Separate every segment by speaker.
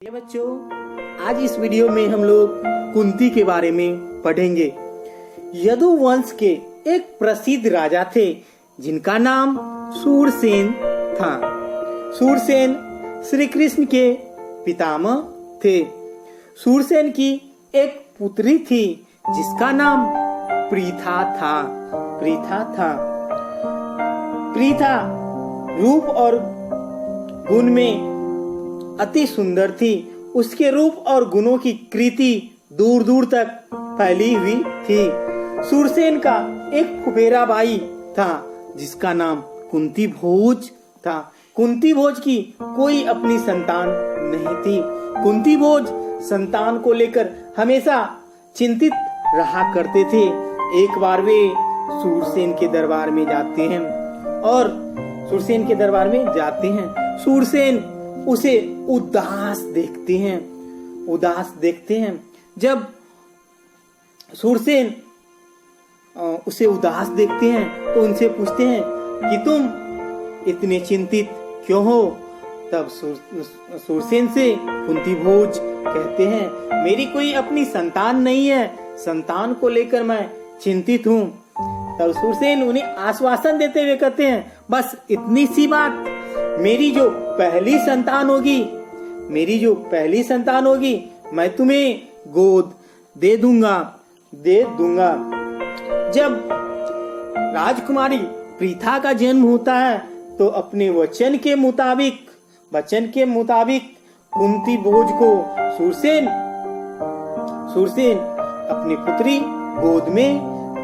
Speaker 1: बच्चों, आज इस वीडियो में हम लोग कुंती के बारे में पढ़ेंगे। यदुवंश के एक प्रसिद्ध राजा थे जिनका नाम सूरसेन था। सूरसेन श्री कृष्ण के पितामह थे। सूरसेन की एक पुत्री थी जिसका नाम प्रीथा था। प्रीथा रूप और गुण में अति सुंदर थी। उसके रूप और गुणों की कृति दूर दूर तक फैली हुई थी। सूरसेन का एक फुफेरा भाई था जिसका नाम कुंती भोज था। कुंती भोज की कोई अपनी संतान नहीं थी। कुंती भोज संतान को लेकर हमेशा चिंतित रहा करते थे। एक बार वे सूरसेन के दरबार में जाते हैं और सूरसेन उसे उदास देखते हैं। जब सूरसेन उसे उदास देखते हैं तो उनसे पूछते हैं कि तुम इतने चिंतित क्यों हो। तब सूरसेन से कुंती भोज कहते हैं, मेरी कोई अपनी संतान नहीं है, संतान को लेकर मैं चिंतित हूँ। तब सूरसेन उन्हें आश्वासन देते हुए कहते हैं, बस इतनी सी बात, मेरी जो पहली संतान होगी मैं तुम्हें गोद दे दूंगा। जब राजकुमारी प्रीथा का जन्म होता है तो अपने वचन के मुताबिक कुंती भोज को सूरसेन अपनी पुत्री गोद में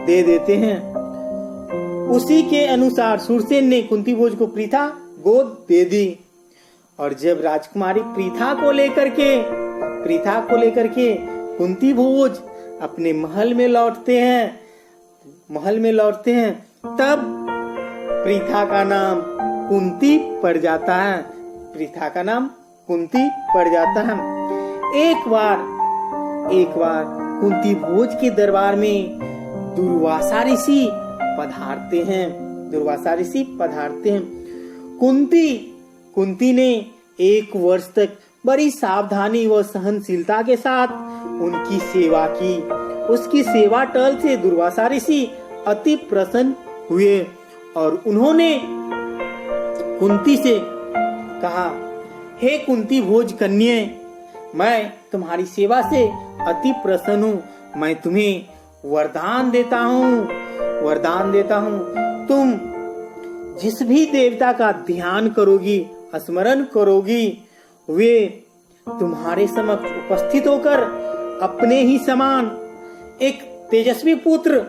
Speaker 1: दे देते हैं। उसी के अनुसार सूरसेन ने कुंती भोज को प्रीथा गोद दे दी। और जब राजकुमारी प्रीथा को लेकर के कुंती भोज अपने महल में लौटते हैं तब प्रीथा का नाम कुंती पड़ जाता है। एक बार कुंती भोज के दरबार में दुर्वासा ऋषि पधारते हैं। कुंती ने 1 वर्ष तक बड़ी सावधानी व सहनशीलता के साथ उनकी सेवा की। उसकी सेवा टल से दुर्वासा ऋषि अति प्रसन्न हुए और उन्होंने कुंती से कहा, हे कुंती भोज कन्या, मैं तुम्हारी सेवा से अति प्रसन्न हूँ। मैं तुम्हें वरदान देता हूँ। तुम जिस भी देवता का ध्यान करोगी, स्मरण करोगी, वे तुम्हारे समक्ष उपस्थित होकर अपने ही समान एक तेजस्वी पुत्र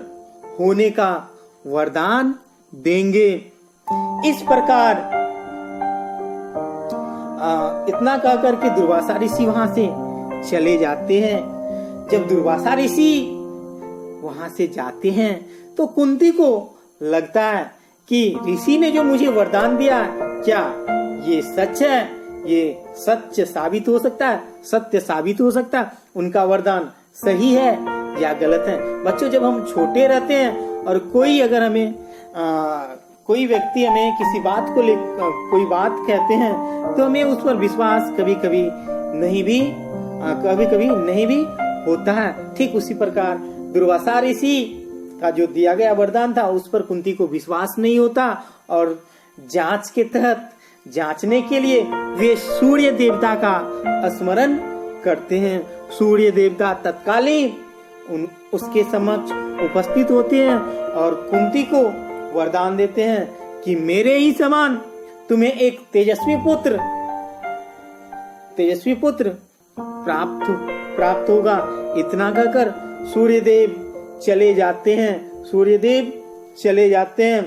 Speaker 1: होने का वरदान देंगे। इस प्रकार इतना कहकर के दुर्वासा ऋषि वहां से चले जाते हैं। जब दुर्वासा ऋषि वहां से जाते हैं तो कुंती को लगता है कि ऋषि ने जो मुझे वरदान दिया, क्या ये सच है? ये सत्य साबित हो सकता है। उनका वरदान सही है या गलत है। बच्चों, जब हम छोटे रहते हैं और कोई व्यक्ति हमें किसी बात को लेकर कोई बात कहते हैं तो हमें उस पर विश्वास कभी कभी नहीं भी होता है। ठीक उसी प्रकार दुर्वासा ऋषि का जो दिया गया वरदान था उस पर कुंती को विश्वास नहीं होता और जांचने के लिए वे सूर्य देवता का स्मरण करते हैं। सूर्य देवता तत्कालीन उसके समक्ष उपस्थित होते हैं और कुंती को वरदान देते हैं कि मेरे ही समान तुम्हें एक तेजस्वी पुत्र प्राप्त होगा। इतना कहकर सूर्यदेव चले जाते हैं।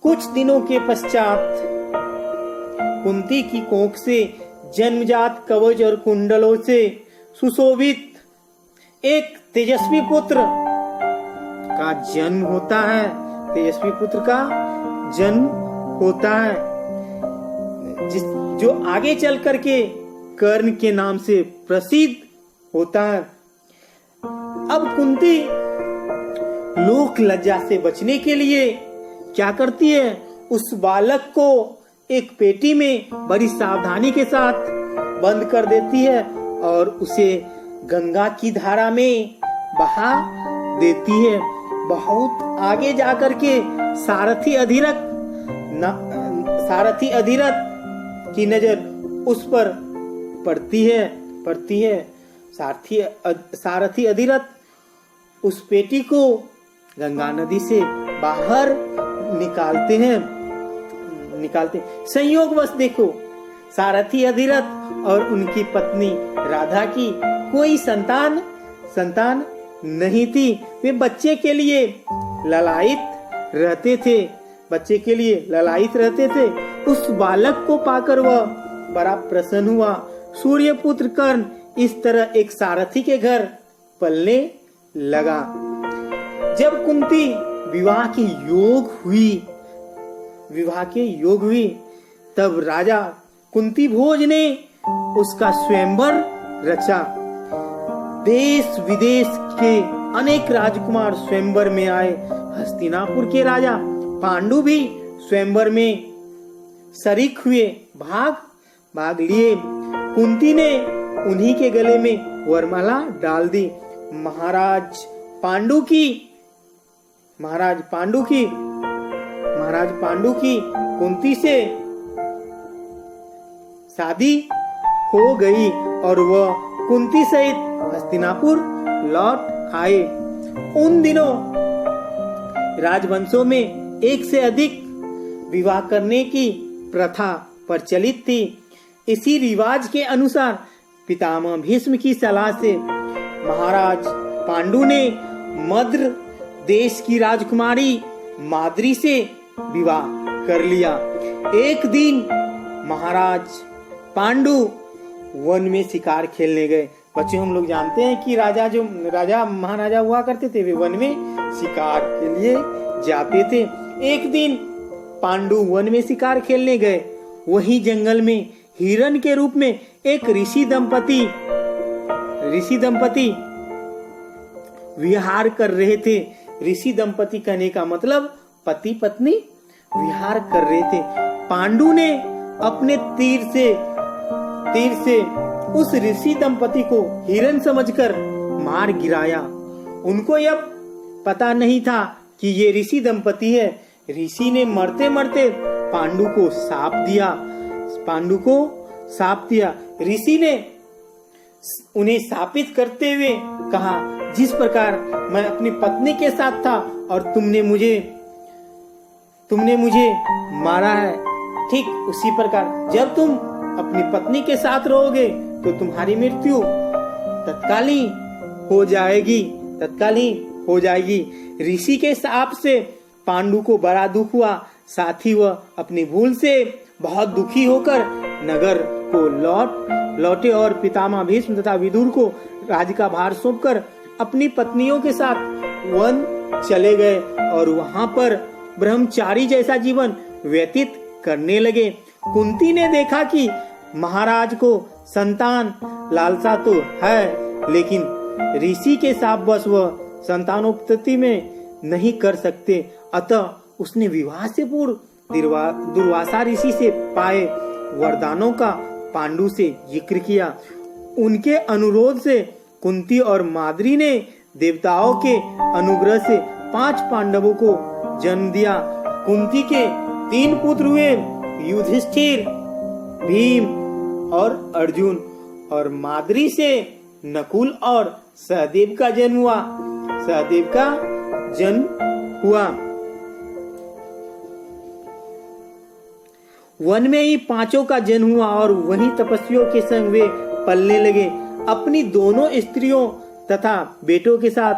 Speaker 1: कुछ दिनों के पश्चात कुंती की कोख से जन्मजात कवच और कुंडलों से सुशोभित एक तेजस्वी पुत्र का जन्म होता है। जो आगे चल करके कर्ण के नाम से प्रसिद्ध होता है। अब कुंती लोक लज्जा से बचने के लिए क्या करती है, उस बालक को एक पेटी में बड़ी सावधानी के साथ बंद कर देती है और उसे गंगा की धारा में बहा देती है। बहुत आगे जाकर के सारथी अधिरथ की नजर उस पर पड़ती है। सारथी अधिरथ उस पेटी को गंगा नदी से बाहर निकालते हैं। संयोगवश देखो, सारथी अधिरथ और उनकी पत्नी राधा की कोई संतान नहीं थी। वे बच्चे के लिए ललायित रहते थे। उस बालक को पाकर वह बड़ा प्रसन्न हुआ। सूर्यपुत्र कर्ण इस तरह एक सारथी के घर पलने लगा। जब कुंती विवाह के योग हुई तब राजा कुंती भोज ने उसका स्वयंवर रचा। देश विदेश के अनेक राजकुमार स्वयंवर में आए। हस्तिनापुर के राजा पांडु भी स्वयंवर में शरीक हुए, भाग लिए। कुंती ने उन्हीं के गले में वरमाला डाल दी। महाराज पांडु की कुंती से शादी हो गई और वह कुंती सहित हस्तिनापुर लौट आए। उन दिनों राजवंशों में एक से अधिक विवाह करने की प्रथा प्रचलित थी। इसी रिवाज के अनुसार पितामह भीष्म की सलाह से महाराज पांडु ने मद्र देश की राजकुमारी माद्री से विवाह कर लिया। एक दिन महाराज पांडु वन में शिकार खेलने गए। बच्चों, हम लोग जानते हैं कि राजा महाराजा हुआ करते थे, वे वन में शिकार के लिए जाते थे। एक दिन पांडु वन में शिकार खेलने गए। वहीं जंगल में हिरण के रूप में एक ऋषि दंपति विहार कर रहे थे। ऋषि दंपति कहने का मतलब पति पत्नी विहार कर रहे थे। पांडु ने अपने तीर से उस ऋषि दंपति को हिरण समझकर मार गिराया। उनको यह पता नहीं था कि ये ऋषि दंपति है। ऋषि ने मरते मरते पांडु को शाप दिया। ऋषि ने उन्हें शापित करते हुए कहा, जिस प्रकार मैं अपनी पत्नी के साथ था और तुमने मुझे मारा है, ठीक उसी प्रकार जब तुम अपनी पत्नी के साथ रहोगे तो तुम्हारी मृत्यु तत्कालीन हो जाएगी। ऋषि के शाप से पांडु को बड़ा दुख हुआ। साथ ही वह अपनी भूल से बहुत दुखी होकर नगर को लौटे और पितामह भीष्म तथा विदुर को राज्य का भार सौंपकर अपनी पत्नियों के साथ वन चले गए और वहां पर ब्रह्मचारी जैसा जीवन व्यतीत करने लगे। कुंती ने देखा कि महाराज को संतान लालसा तो है, लेकिन ऋषि के शापवश वह संतानोत्पत्ति में नहीं कर सकते। अतः उसने विवाह से पूर्व दुर्वासा ऋषि से पाए वरदानों का पांडु से जिक्र किया। उनके अनुरोध से कुंती और माद्री ने देवताओं के अनुग्रह से 5 पांडवों को जन्म दिया। कुंती के 3 पुत्र हुए, युधिष्ठिर, भीम और अर्जुन, और माद्री से नकुल और सहदेव का जन्म हुआ। वन में ही 5 का जन्म हुआ और वहीं तपस्वियों के संग वे पलने लगे। अपनी दोनों स्त्रियों तथा बेटों के साथ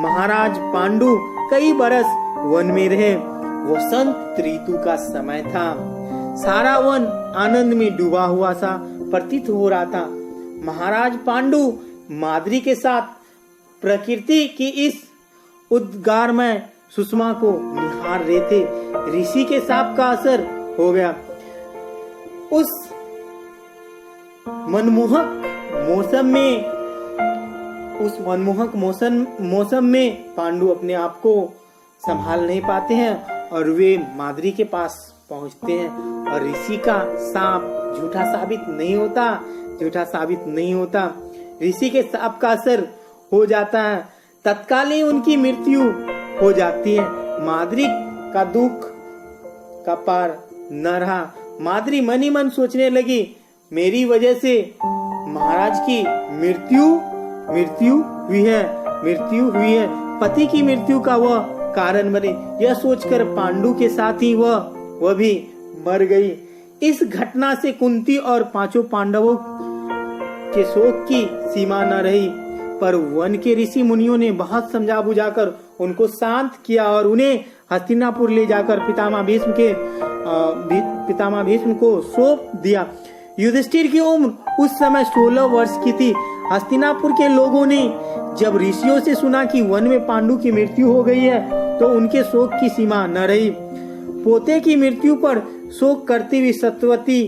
Speaker 1: महाराज पांडु कई बरस वन में रहे। वसंत ऋतु का समय था। सारा वन आनंद में डूबा हुआ सा प्रतीत हो रहा था। महाराज पांडु माद्री के साथ प्रकृति की इस उद्गारमय सुषमा को निहार रहे थे। ऋषि के शाप का असर हो गया। उस मनमोहक मौसम में पांडु अपने आप को संभाल नहीं पाते हैं और वे माद्री के पास पहुंचते हैं और ऋषि का शाप झूठा साबित नहीं होता। झूठा साबित नहीं होता। ऋषि के शाप का असर हो जाता है, तत्काल ही उनकी मृत्यु हो जाती है। माद्री का दुख का पार न रहा। माद्री मन ही मन सोचने लगी, मेरी वजह से महाराज की मृत्यु हुई है। पति की मृत्यु का वह कारण बने, यह सोचकर पांडु के साथ ही वह भी मर गई। इस घटना से कुंती और पांचों पांडवों के शोक की सीमा न रही, पर वन के ऋषि मुनियों ने बहुत समझा बुझाकर उनको शांत किया और उन्हें हस्तिनापुर ले जाकर पितामह भीष्म को सौंप दिया। युधिष्ठिर की उम्र उस समय 16 वर्ष की थी। हस्तिनापुर के लोगों ने जब ऋषियों से सुना कि वन में पांडु की मृत्यु हो गई है तो उनके शोक की सीमा न रही। पोते की मृत्यु पर शोक करती हुई सत्यवती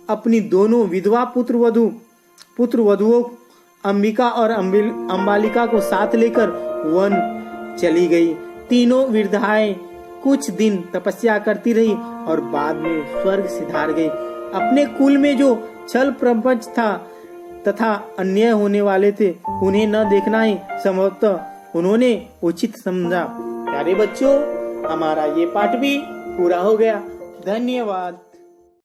Speaker 1: अपनी दोनों विधवा पुत्र वधुओं अंबिका और अंबालिका को साथ लेकर वन चली गई। तीनों वृद्धाएं कुछ दिन तपस्या करती रही और बाद में स्वर्ग सिधार गई। अपने कुल में जो छल प्रपंच था तथा अन्याय होने वाले थे, उन्हें न देखना ही संभवतः उन्होंने उचित समझा। प्यारे बच्चों, हमारा ये पाठ भी पूरा हो गया। धन्यवाद।